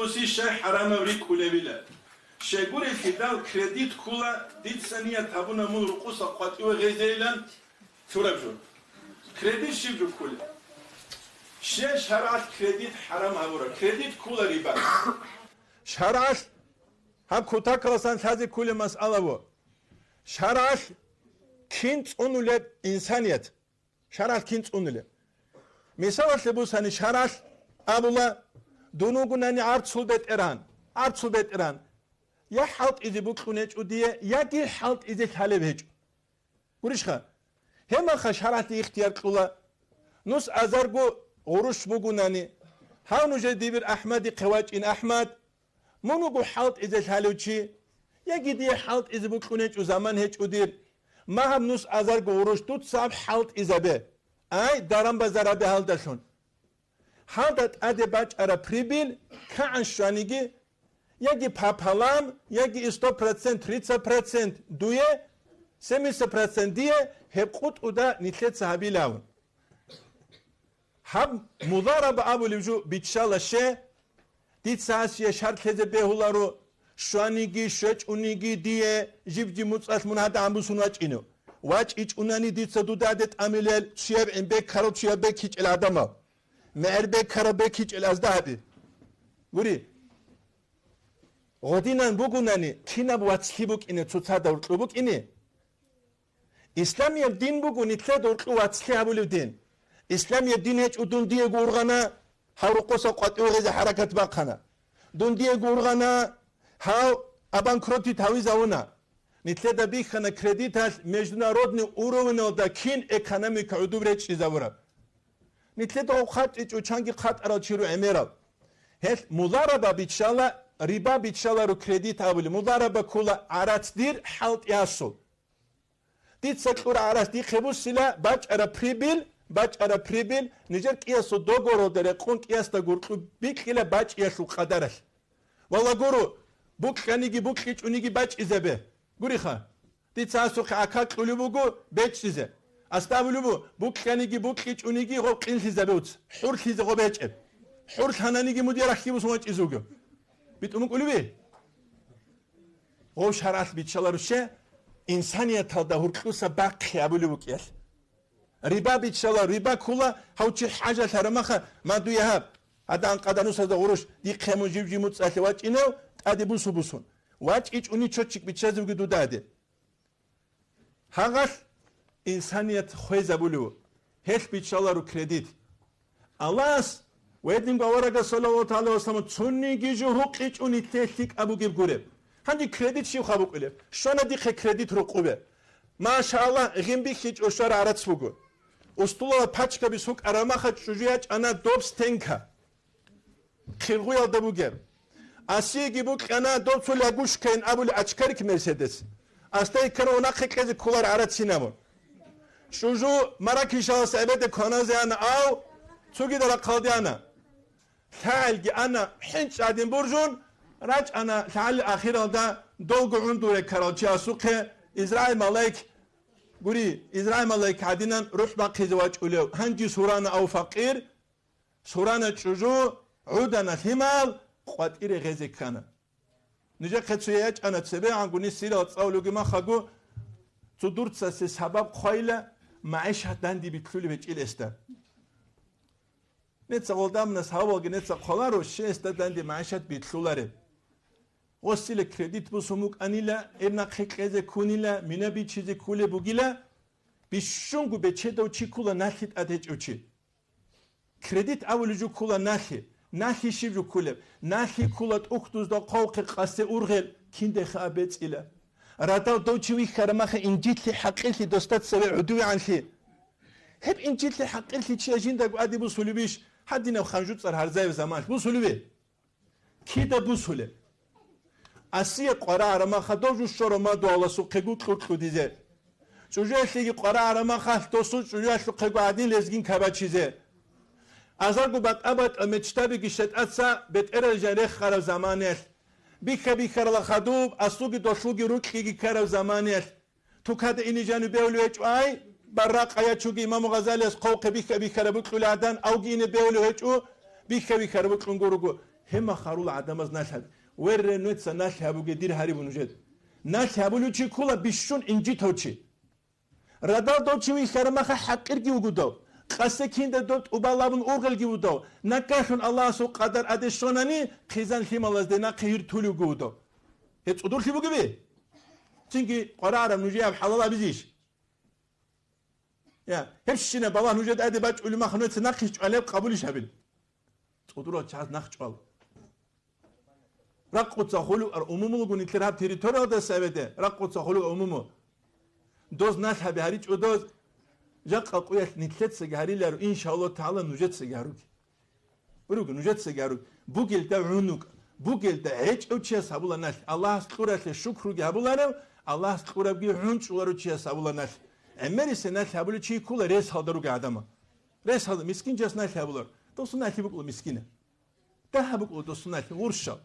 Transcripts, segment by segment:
Ოსიშე ჰარამავრი კულებილა შეგური ხიდალ კრედიტ კულა დიცანია თაბუნა მულ რუყუსა ყვატიო ღეზეილან ცურაბჟო კრედიტ შიბჟო კული შე შარათ კრედიტ ჰარამ ავურა კრედიტ კულა რიბა შარათ ჰა ქუთაკალსან თაზი კული მასალავო შარათ კინც უნულე ინსანიათ შარათ კინც უნულე მისავასლებუსანი შარათ აბულა دونوگونانی آرتسول بتران یا حالت ایزی بکنه چودیه یا دی حالت ایزی حاله بهج گوریش خا هم خشارتی اختیار کلا نوس ازارگو غروش بگونانی هاونو جدیبر احمدی قواج این احمد منوگو حالت ایزی حاله چی یا دی حالت ایزی بکنه چو زمان هج ودیر ما هم نوس ازارگو غروش دوت صاحب حالت ایزبه ای دارم بازار به حال داشون Hadat adebaç ara pribil kaan şanigi yagi papalam yagi 100% 30% duye 70% diye hep kut uda nitlet sahabi lavun. Hab mudaraba abu livju bitşala şe dit sahasiye şart leze behularu şanigi şöç unigi diye jibci mutsat munhada ambusun vaç inu. Vaç iç unani dit saduda adet amilel şiyab embek karot şiyabek hiç el adama. Meğerbek karabek hiç elazdabi. Guri. Godinan bugunani kina bu atskibuk ine tutada urtlubuk ine. İslamiye din bugun itle urtlu atski abulu din. İslamiye din hiç udun diye gurgana harukosa qat'u harakat bakana. Dun diye gurgana ha abankroti tavizavuna. Nitle da bikhana kreditas международный уровень da kin ekonomik udubreç izavura. Nitle de o khat iç uçangi khat araçiru emera. Hep mudaraba bitşala riba bitşala ru kredi tabuli mudaraba kula araçdir halt yasul. Dit sekur araç di khebus sila baç ara pribil nijer qiyasu dogoro dere qun qiyas da gurqu bikile baç yasu qadarash. Valla guru bu kanigi bu qiç unigi baç izebe. Guriha. Dit sasu akak ulubugu beç ize. Astavulubu bu kanigi bu qiç unigi go qil hizabut. Hur hize go beç. Hur hananigi mudirahi bu sonuç izugu. Bit umuk ulubi. O şarat bitşalar uşe insaniyet halda hurkusa bak yabulubu qiyas. Riba bitşalar riba kula havçi haja taramaha ma duyahab. Adan qadanus da uruş di qemu jibji mutsati vaç ino adi busun. Vaç iç uni çoçik bitşazugu dudadi. Hagas İnsaniyet xoyzabulu hep bitşalaru kredit. Allah's wedin gavaraga sallallahu aleyhi ve sellem sunni gizu huqiç unitlik abu gib gure. Handi kredit şi xabuk ile. Şona di kredit ruqube. Maşallah gimbi hiç oşar araç bugu. Ustula paçka bi suk arama xat şujuyaç ana dobs tenka. Xirguya da bu gem. Asiye gibi kana dobsul yaguş kain abul açkarik Mercedes. Astay kana ona xekezi kular araç sinamon. Şuju Marakişa sebede konazyan av çugi dara qadiyana halgi ana hinç adin burjun raç ana hal ahirada dolgu undure karaçya suqe İsrail malaik guri İsrail malaik adinan ruh baqi zawaj ulu hangi surana av faqir surana çuju udana himal qatir ghezekana nice qetsuyaç ana sebe anguni sila tsawlugi ma khagu tudurtsa se sabab khoyla معيشتان دي بكل بيجيل استا نتسا قدام ناس هاوغ نتسا قلارو شي استدان دي معيشت بيتلولاري وصل كريديت بوسوموك انيلا ابنا قيقيزه كونيلا مينا بي چيزي كولي بوغيلا بيشونغو بيچيدو چي كولا ناخيت اديچ اوچي كريديت اولجو كولا ناخي شيجو كولب ناخي كولات اوختوزدا قوق قاسه اورغل كينده خابت الى راتاو دوتشوي خرمخ انجيتلي حقيقي دوستات سبع عدوي عن خير هب انجيتلي حقيقي تشي اجندا قادي بو سولبيش حدنا خنجوت صار هرزاي زمان بو سولبي كيدا بو سولب اسي قرار ما خدوجو شورما دولا سو قيغو قرقو ديزه جوجيتلي قرار ما خدوسو جوجيتلي قيغو ادين لزگين كباچيزه ازارگو بات ابات امچتابي گشت اتسا بت ارجانه خراب زمانه بیخر لخدوب اسوگی دوشوگی روکی کرد زمانیت تو کد اینی جانو بیولویچ آی براق آیا چوگی امام غزالی از قوق بیخر بکلادن اوگی اینی بیولویچ او بیخر بکلون گروگو هما خارول عدمز نشهد ور نوتس نشهبو جدير هاري بنوجد نشهبو لوشي كولا بيشون إنجي توشي رادار دوتشي ويخرمخ حقير جيوجودو قصة كيند دوت وبالابن أورغل جيودو نكاشون الله سو قدر أدشوناني خيزان خيمالاز دينا خير تولو جودو هيت أدور خيبو جبي çünkü قرارم نجيب حلال بيزيش يا هرشينا بالله نوجد أدي باج علماء خنوت ناقش عليه قبولش هبل أدور أشعر ناقش على رقّت سخلو أممو قني تراب تريتوريو ده سبته رقّت سخلو أممو دوز ناس هبهاريج ودوز جاك قوية نتلت سجاري لارو إن شاء الله تعالى نوجد سجاروك بروك نوجد سجاروك بوجل تعنوك بوجل تهج أو شيء سابولا ناس الله سكورة الشكر جابولا الله سكورة بيجي هنش ولارو شيء سابولا ناس أمري سنة سابولا شيء كولا ريس هذا روك عدما ريس هذا مسكين جالس ناس سابولا توصلنا ناس بقول مسكينة ده بقول توصلنا ناس ورشة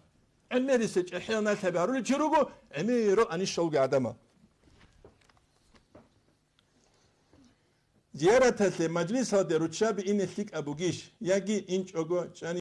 أمري سج أحيانا ناس هبهارول شروقو أميرو أني شوق عدما زيارة المجلس هذا رتشاب إن الثق أبو جيش يجي إنش أجو